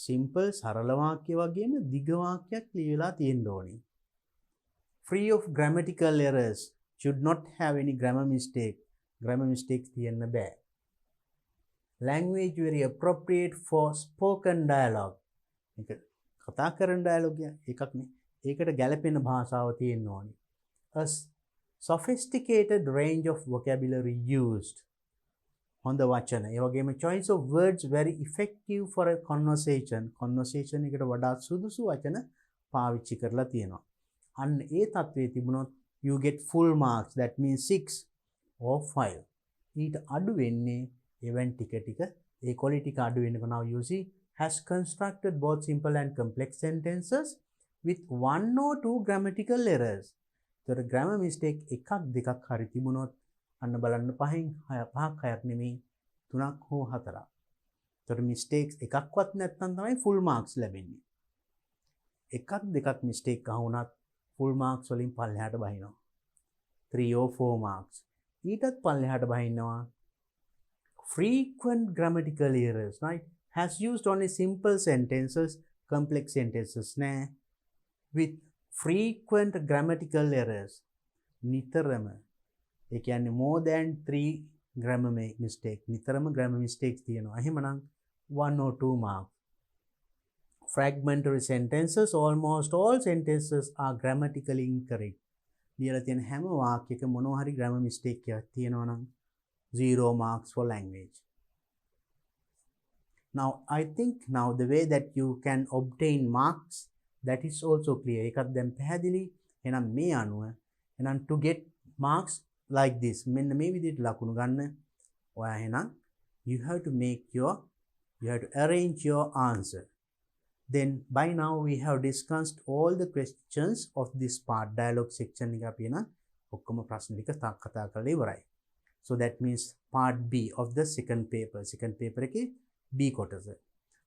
[SPEAKER 1] simple සරල වාක්‍ය වගේම දිග වාක්‍යයක් ලියලා තියෙන්න ඕනේ. free of grammatical errors. should not have any grammar mistakes තියෙන්න බෑ. language very appropriate for spoken dialogue. එක කතා කරන dialogue එකක් නේ. ඒකට ගැලපෙන භාෂාව තියෙන්න ඕනේ. a sophisticated range of vocabulary used. හොඳ වචන. ඒ වගේම choice of words very effective for a conversation එකට වඩා සුදුසු වචන පාවිච්චි කරලා තියෙනවා. අන්න ඒ තත්ත්වයේ තිබුණොත් you get full marks, that means 6 or 5. ඊට අඩු වෙන්නේ event ටික ඒ quality එක අඩු වෙනකොට now you see has constructed both simple and complex sentences with 1 or 2 grammatical errors. ඒතර grammar mistake එකක් දෙකක් හරි තිබුණොත් අන්න බලන්න 5ක් 6ක් නෙමෙයි 3ක් හෝ 4ක්. ඒතර mistakes එකක්වත් නැත්නම් තමයි full marks ලැබෙන්නේ. එකක් දෙකක් mistake අහුණත් full marks වලින් පල්ලෙහාට බහිනවා. 3 or 4 marks. ඊටත් පල්ලෙහාට බහිනවා frequent grammatical errors, right? has used only simple sentences, complex sentences නෑ, with frequent grammatical errors. නිතරම ඒ කියන්නේ more than 3 grammar mistake. නිතරම grammar mistakes තියෙනවා. එහෙමනම් 1 or 2 marks. fragmentary sentences. almost all sentences are grammatically incorrect. ලියලා තියෙන හැම වාක්‍යයක මොනවා හරි grammar mistake එකක් තියෙනවා නම් 0 marks for language. now I think now the way that you can obtain marks, that is also clear. එකක් දැන් පැහැදිලි. එහෙනම් මේ අනුව එහෙනම් to get marks like this, මෙන්න මේ විදිහට ලකුණු ගන්න ඔයා එහෙනම් you have to arrange your answer. then by now we have discussed all the questions of this part, dialogue section එක අපි එහෙනම් ඔක්කොම ප්‍රශ්න ටික කතා කරලා ඉවරයි. so that means part B of the second paper එකේ B කොටස.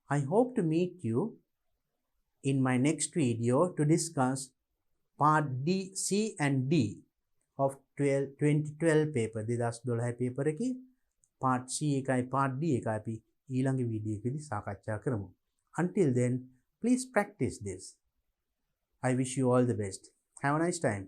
[SPEAKER 1] I hope to meet you in my next video to discuss part D, C and D of 2012 paper. 2012 paper එකේ part C එකයි part D එකයි අපි ඊළඟ video එකේදී සාකච්ඡා කරමු. Until then, please practice this. I wish you all the best. Have a nice time.